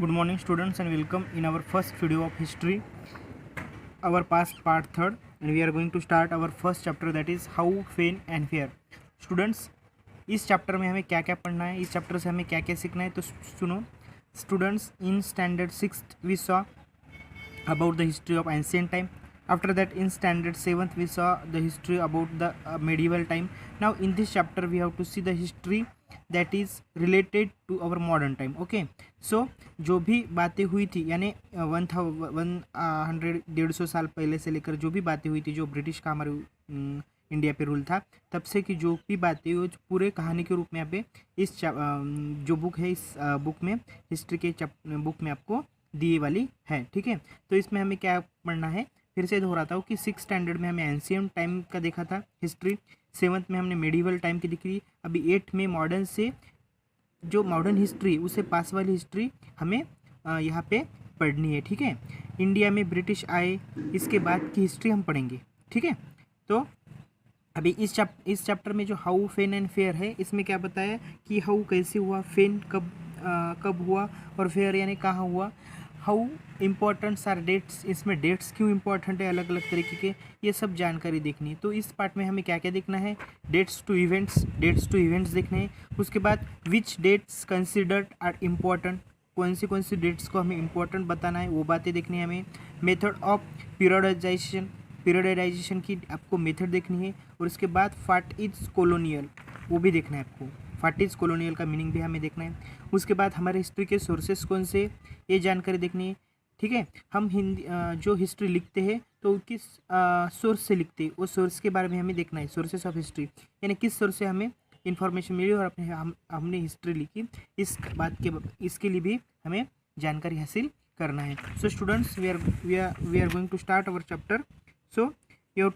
Good morning students and welcome in our first video of history, our past part third, and we are going to start our first chapter, that is how, when and where. Students, इस chapter में हमें क्या क्या पढ़ना है, इस chapter से हमें क्या क्या सीखना है, तो सुनो students. In standard 6th we saw about the history of ancient time. After that, in standard 7th we saw the history about the medieval time. Now in this chapter we have to see the history that is related to our modern time. Okay, so जो भी बातें हुई थी, यानी 100-150 साल पहले से लेकर जो भी बातें हुई थी, जो ब्रिटिश का हमारे इंडिया पे रूल था, तब से की जो भी बातें वो पूरे कहानी के रूप में यहाँ पे इस जो बुक है, इस बुक में, हिस्ट्री के बुक में आपको दिए वाली है. ठीक है, तो इसमें हमें क्या पढ़ना है, फिर से दोहराता हूँ कि 6th स्टैंडर्ड में हमें एंशियंट टाइम का देखा था हिस्ट्री, 7th में हमने मेडिवल टाइम की दिखी, अभी 8th में मॉडर्न से जो मॉडर्न हिस्ट्री उससे पास वाली हिस्ट्री हमें यहाँ पे पढ़नी है. ठीक है, इंडिया में ब्रिटिश आए इसके बाद की हिस्ट्री हम पढ़ेंगे. ठीक है, तो अभी इस चैप्टर में जो हाउ, फेन एंड फेयर है, इसमें क्या बताया कि हाउ कैसे हुआ, फेन कब हुआ, और फेयर यानी कहाँ हुआ. हाउ इम्पोर्टेंट्स आर डेट्स, इसमें डेट्स क्यों इम्पोर्टेंट है, अलग अलग तरीके के, ये सब जानकारी देखनी है. तो इस पार्ट में हमें क्या क्या देखना है, डेट्स टू इवेंट्स देखने हैं. उसके बाद विच डेट्स कंसिडर्ड आर इम्पोर्टेंट, कौन सी डेट्स को हमें इम्पोर्टेंट बताना है, वो बातें देखनी है हमें. मेथड ऑफ पीरियडाइजेशन की आपको मेथड देखनी है. और उसके बाद फाट इज कॉलोनियल, वो भी देखना है आपको. फाट इज कॉलोनियल का मीनिंग भी हमें देखना है. उसके बाद हमारे हिस्ट्री के सोर्सेस कौन से, ये जानकारी देखनी है. ठीक है, हम हिंदी जो हिस्ट्री लिखते हैं तो किस सोर्स से लिखते हैं, वो सोर्स के बारे में हमें देखना है. सोर्सेस ऑफ हिस्ट्री यानी किस सोर्स से हमें इन्फॉर्मेशन मिली और हमने हिस्ट्री लिखी, इस बात के इसके लिए भी हमें जानकारी हासिल करना है. So students, we are going to start our chapter. So you have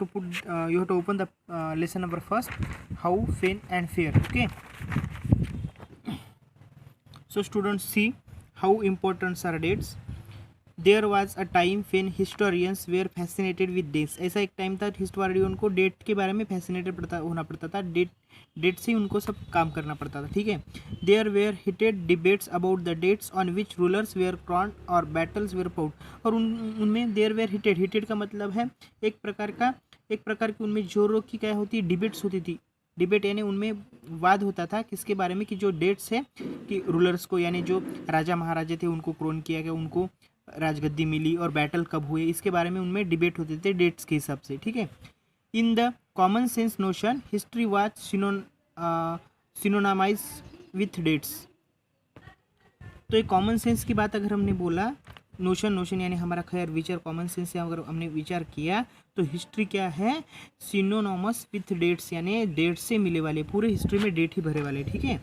to open the lesson number first, how, when and where. Okay, so students, see how important are dates. There was a time when historians were fascinated with dates. ऐसा एक time था historian को date के बारे में fascinated होना पड़ता था, डेट से ही उनको सब काम करना पड़ता था. ठीक है, there were heated debates about the dates on which rulers were crowned और बैटल्स वेयर फाउट. और उनमें देयर वेयर हिटेड का मतलब है एक प्रकार की उनमें जोरों की क्या होती है, डिबेट्स होती थी. डिबेट यानी उनमें वाद होता था किसके बारे में, कि जो डेट्स है कि रूलर्स को, यानी जो राजा महाराजा थे उनको क्रोन किया गया, उनको राजगद्दी मिली, और बैटल कब हुए, इसके बारे में उनमें डिबेट होते थे डेट्स के हिसाब से. ठीक है, in the common sense notion history was synonymised with dates. तो एक कॉमन सेंस की बात अगर हमने बोला, नोशन यानी हमारा खैर विचार, कॉमन सेंस से अगर हमने विचार किया तो हिस्ट्री क्या है, सिनोनोमस विथ डेट्स, यानी डेट से मिले वाले, पूरे हिस्ट्री में डेट ही भरे वाले. ठीक है,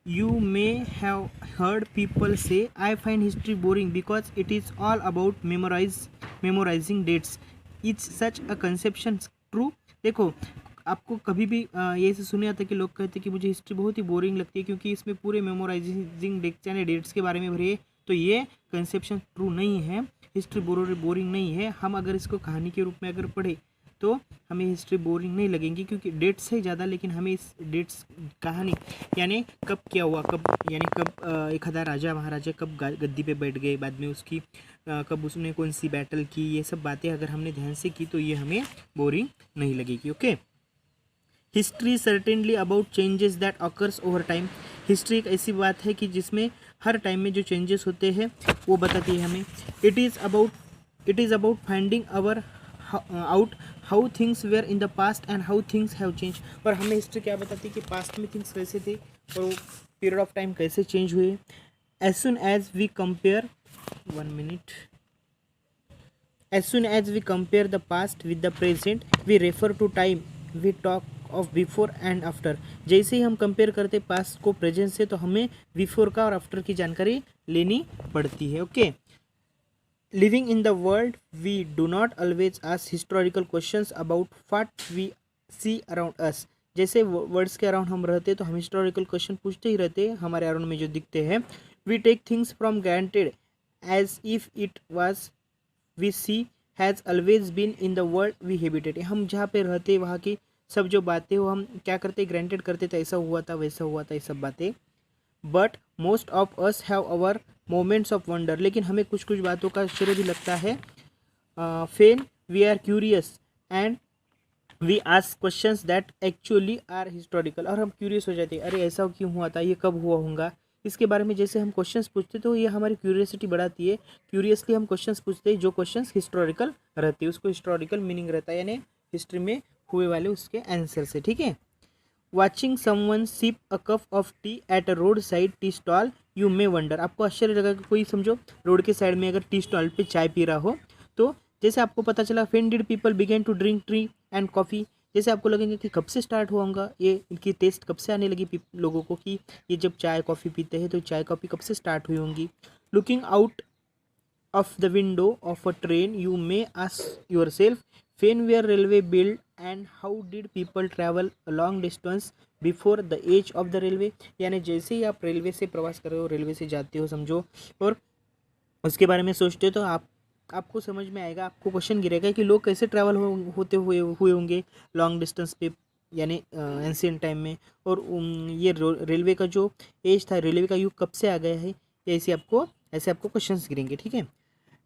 You may have heard people say, I find history boring because it is all about memorizing dates. It's such a conception true. देखो, आपको कभी भी ये से सुने आता कि लोग कहते कि मुझे हिस्ट्री बहुत ही बोरिंग लगती है क्योंकि इसमें पूरे मेमोराइजिंग डेट्स यानी डेट्स के बारे में भरी है. तो ये कंसेप्शन ट्रू नहीं है. हिस्ट्री बोरिंग नहीं है. हम अगर इसको कहानी के रूप में अगर पढ़े तो हमें हिस्ट्री बोरिंग नहीं लगेगी क्योंकि डेट्स है ज़्यादा, लेकिन हमें इस डेट्स कहानी यानी कब क्या हुआ, कब एक आधा राजा महाराजा कब गद्दी पे बैठ गए, बाद में उसकी कब उसने कौन सी बैटल की, ये सब बातें अगर हमने ध्यान से की तो ये हमें बोरिंग नहीं लगेगी. Okay, history certainly about changes that occurs over time. History एक ऐसी बात है कि जिसमें हर टाइम में जो चेंजेस होते हैं वो बताती है हमें. It is about finding out how things were in the past and how things have change. और हमें हिस्ट्री क्या बताती है कि पास्ट में थिंग्स कैसे थे और वो पीरियड ऑफ टाइम कैसे चेंज हुए. As soon as we compare the past with the present we refer to time, we talk of before and after. जैसे ही हम कंपेयर करते पास्ट को प्रेजेंट से तो हमें बिफोर का और आफ्टर की जानकारी लेनी पड़ती है. Okay, Living in the world, we do not always ask historical questions about what we see around us. जैसे वर्ड्स के अराउंड हम रहते तो हम हिस्टोरिकल क्वेश्चन पूछते ही रहते हैं हमारे अराउंड में जो दिखते हैं. We take things from granted as if it was we see has always been in the world we habitate. हम जहाँ पे रहते वहाँ की सब जो बातें हो हम क्या करते, ग्रांटेड करते थे, ऐसा हुआ था वैसा हुआ था, ये सब बातें. But most of us have our moments of wonder, लेकिन हमें कुछ कुछ बातों का आश्चर्य भी लगता है। When we are curious and we ask questions that actually are historical, और हम क्यूरियस हो जाते हैं, अरे ऐसा क्यों हुआ था, ये कब हुआ होगा, इसके बारे में जैसे हम क्वेश्चंस पूछते तो ये हमारी क्यूरियसिटी बढ़ाती है। क्यूरियसली हम क्वेश्चंस पूछते हैं, जो क्वेश्चंस हिस्टोरिकल रहते हैं उसको हिस्टोरिकल मीनिंग रहता है, यानी हिस्ट्री में हुए वाले उसके आंसर से, ठीक है। Watching someone sip a cup of tea at a road side tea stall you may wonder, आपको आश्चर्य लगा कि कोई समझो रोड के साइड में अगर टी स्टॉल पे चाय पी रहा हो, तो जैसे आपको पता चला when did people begin to drink tea and coffee, जैसे आपको लगेंगे कि कब से स्टार्ट हुआ होगा, ये इनकी टेस्ट कब से आने लगी लोगों को कि ये जब चाय कॉफ़ी पीते हैं तो चाय कॉफ़ी कब से स्टार्ट हुई होंगी। Looking out of the window of a train you may ask yourself when were railway built and how did people travel a long distance before the age of the railway, यानी जैसे ही आप railway से प्रवास कर रहे हो, railway से जाते हो समझो, और उसके बारे में सोचते हो, तो आपको समझ में आएगा, आपको क्वेश्चन गिरेगा कि लोग कैसे ट्रैवल होते हुए होंगे लॉन्ग डिस्टेंस पे, यानी एंशियंट टाइम में, और ये रेलवे का जो एज था, रेलवे का युग कब से आ गया है, ऐसे आपको क्वेश्चंस गिरेंगे, ठीक है।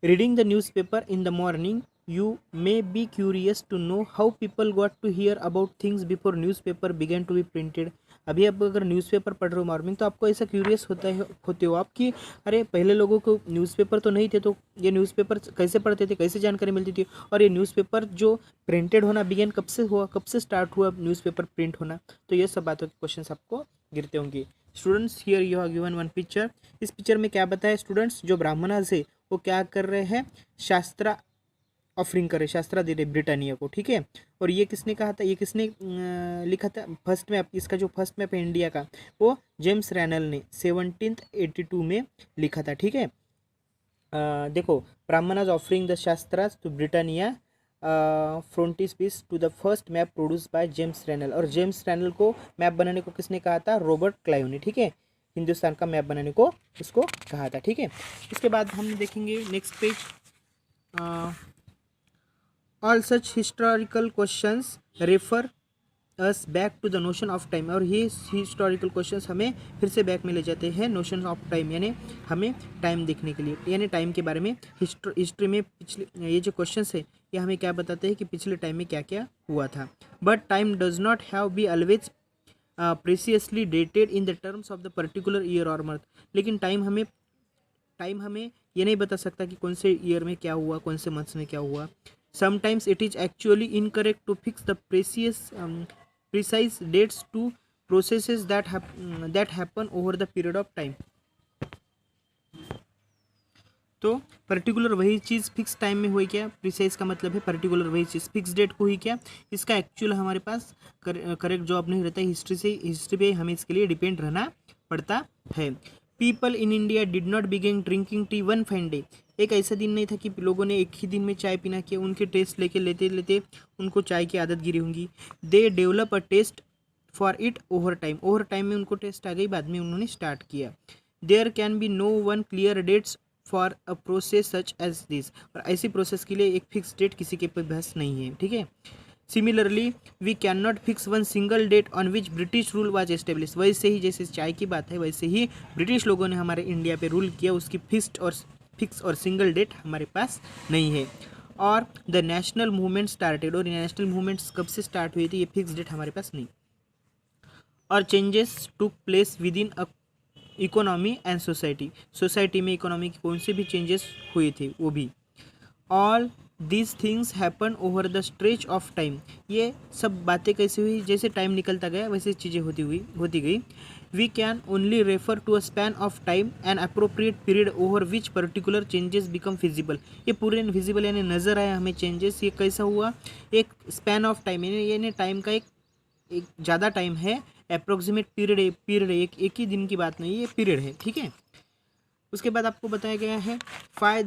Reading the newspaper in the morning, you may be curious to know how people got to hear about things before newspaper began to be printed. अभी आप अगर न्यूज़पेपर पढ़ रहे हो मॉर्निंग, तो आपको ऐसा क्यूरियस होते हो आप कि अरे पहले लोगों को न्यूज़पेपर तो नहीं थे, तो ये न्यूज़पेपर कैसे पढ़ते थे, कैसे जानकारी मिलती थी, और ये न्यूज़पेपर जो प्रिंटेड होना बिगेन कब से हुआ, कब से स्टार्ट हुआ न्यूज़पेपर प्रिंट होना, तो ये सब बातों के क्वेश्चन आपको गिरते होंगे। Students here you have given one picture, इस पिक्चर में क्या बताया स्टूडेंट्स, जो ब्राह्मणास है वो क्या कर रहे हैं, शास्त्रा ऑफरिंग कर रहे, शास्त्रा दे रहे ब्रिटानिया को, ठीक है। और ये किसने कहा था, ये किसने लिखा था, फर्स्ट मैप, इसका जो फर्स्ट मैप है इंडिया का, वो जेम्स रैनल ने 1782 में लिखा था, ठीक है। देखो, Brahmanas offering the shastras to Britannia frontispiece to the first map produced by James Rennell, और जेम्स रैनल को मैप बनाने को किसने कहा था, रॉबर्ट क्लाइव ने, ठीक है, हिंदुस्तान का मैप बनाने को उसको कहा था, ठीक है। इसके बाद हम देखेंगे next page, all such historical questions refer us back to the notion of time, और ये हिस्टोरिकल क्वेश्चंस हमें फिर से बैक में ले जाते हैं नोशन ऑफ टाइम, यानी हमें टाइम देखने के लिए, यानी टाइम के बारे में हिस्ट्री में पिछले ये जो क्वेश्चंस है ये हमें क्या बताते हैं कि पिछले टाइम में क्या क्या हुआ था। But time does not have be always precisely dated in the terms of the particular year और मंथ, लेकिन टाइम हमें ये नहीं बता सकता कि कौन से ईयर में क्या हुआ, कौन से मंथ्स में क्या हुआ। Sometimes it is actually incorrect to fix the precise dates to processes that happen over the period of time, तो पर्टिकुलर वही चीज़ फिक्स टाइम में हुई क्या, प्रिसाइज का मतलब है पर्टिकुलर वही चीज़ फिक्स डेट को हुई क्या, इसका एक्चुअल हमारे पास करेक्ट जवाब नहीं रहता है। हिस्ट्री पे हमें इसके लिए डिपेंड रहना पड़ता है। People in India did not begin drinking tea one fine day, एक ऐसा दिन नहीं था कि लोगों ने एक ही दिन में चाय पीना किया, उनके टेस्ट लेते लेते उनको चाय की आदत गिरी होंगी। They develop a taste for it over time में उनको टेस्ट आ गई, बाद में उन्होंने स्टार्ट किया। There can be no one clear dates for a process such as this, और ऐसी प्रोसेस के लिए एक फिक्स डेट किसी के पास नहीं है, ठीक है। Similarly we can not fix one single date on which British rule was establish, वैसे ही जैसे चाय की बात है वैसे ही ब्रिटिश लोगों ने हमारे इंडिया पे रूल किया, उसकी फिक्स और सिंगल डेट हमारे पास नहीं है। और द नेशनल मूवमेंट स्टार्टेड, और नेशनल मूवमेंट्स कब से स्टार्ट हुई थी, ये फिक्स डेट हमारे पास नहीं। और changes took place with in a economy and society में इकोनॉमी की कौन से भी चेंजेस हुए थे वो भी। All these things happen over the stretch of time, ये सब बातें कैसे हुई, जैसे टाइम निकलता गया वैसे चीज़ें होती गई। We can only refer to a span of time and appropriate period over which particular changes become feasible, ये पूरे विजिबल यानी नज़र आया हमें चेंजेस, ये कैसा हुआ, एक स्पैन ऑफ टाइम यानी टाइम का एक ज़्यादा टाइम है, अप्रोक्सीमेट पीरियड एक ही दिन की बात नहीं, ये पीरियड है, ठीक है। उसके बाद आपको बताया गया है why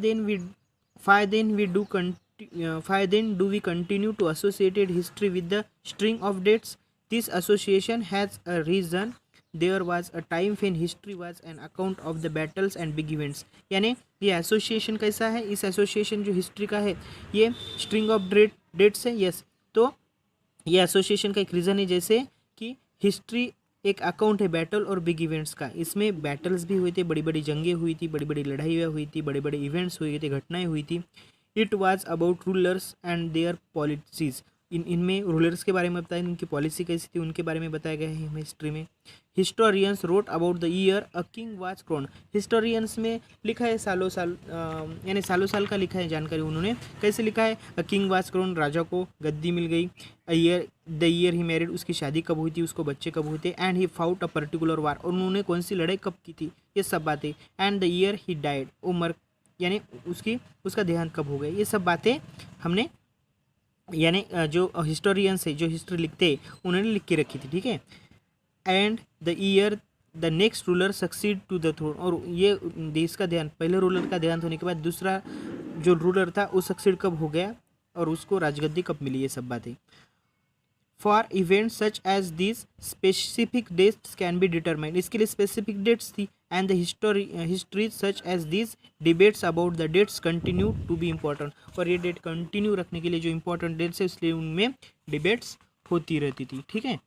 then do we continue to associated history with the string of dates, this association has a reason, there was a time when history was an account of the battles and big events, यानी ये association कैसा है, इस association जो history का है ये string of dates है, यस। तो ये एसोसिएशन का एक रीज़न है जैसे कि हिस्ट्री एक अकाउंट है बैटल और बिग इवेंट्स का। इसमें बैटल्स भी हुए थे, बड़ी बड़ी जंगें हुई थी, बड़ी बड़ी लड़ाइयाँ हुई थी, बड़े बड़े इवेंट्स हुए थे, घटनाएं हुई थी। It was about rulers and there policies. इनमें रूलर्स के बारे में बताया, इनकी पॉलिसी कैसी थी उनके बारे में बताया गया है हिस्ट्री में। Historians wrote about the year a king was crowned. Historians में लिखा है सालों साल यानी सालों साल का लिखा है जानकारी उन्होंने। कैसे लिखा है? अ किंग वाज क्रोन्ड, राजा को गद्दी मिल गई। द ईयर ही मैरिड, उसकी शादी कब हुई थी, उसको बच्चे कब हुए थे। And he fought a particular war, और उन्होंने कौन सी लड़ाई कब की थी, ये सब बातें। And the year he died, वो मर यानी उसका देहांत कब हो गया, ये सब बातें हमने यानी जो हिस्टोरियंस है, जो हिस्ट्री लिखते हैं, उन्होंने लिख के रखी थी, ठीक है। And the year the next ruler succeed to the throne, और ये देश का ध्यान, पहले रूलर का देहांत होने के बाद दूसरा जो रूलर था वो सक्सीड कब हो गया और उसको राजगद्दी कब मिली, ये सब बातें। For events such as this specific dates can be determined, इसके लिए स्पेसिफिक डेट्स थी। And the history such as this debates about the dates continue to be important, और ये डेट कंटिन्यू रखने के लिए जो इंपॉर्टेंट डेट्स है इसलिए उनमें डिबेट्स होती रहती थी, ठीक है।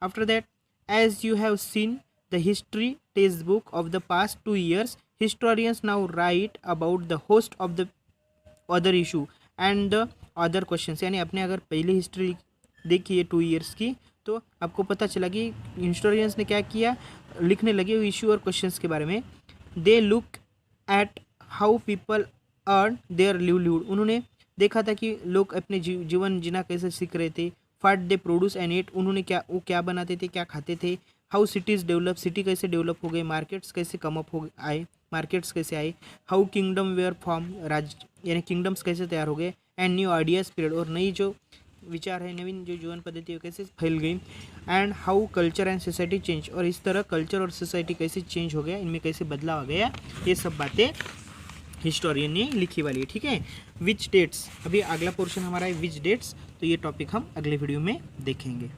After that, as you have seen the history textbook of the past 2 years, historians now write about the host of the other issue and the other questions। यानी आपने अगर पहले हिस्ट्री देखी है 2 ईयर्स की, तो आपको पता चला कि हिस्टोरियंस ने क्या किया, लिखने लगे वो इशू और क्वेश्चंस के बारे में। They look at how people earn there livelihood, उन्होंने देखा था कि लोग अपने जीवन जीना कैसे सीख रहे थे। फाट दे प्रोड्यूस एंड एट, उन्होंने क्या बनाते थे, क्या खाते थे। हाउ सिटीज़ डेवलप, सिटी कैसे डेवलप हो गए। मार्केट्स कैसे कम अप हो आए, मार्केट्स कैसे आए। हाउ किंगडम वेयर फॉर्म, यानी किंगडम्स कैसे तैयार हो गए। एंड न्यू आइडियाज स्प्रेड, और नई जो विचार है, नवीन जो जीवन पद्धति है कैसे फैल गई। And how culture and society change, और इस तरह कल्चर और सोसाइटी कैसे चेंज हो गया, इनमें कैसे बदलाव आ गया, ये सब बातें हिस्टोरियन ने लिखी वाली है, ठीक है। विच डेट्स, अभी अगला पोर्शन हमारा है विच डेट्स, तो ये टॉपिक हम अगले वीडियो में देखेंगे।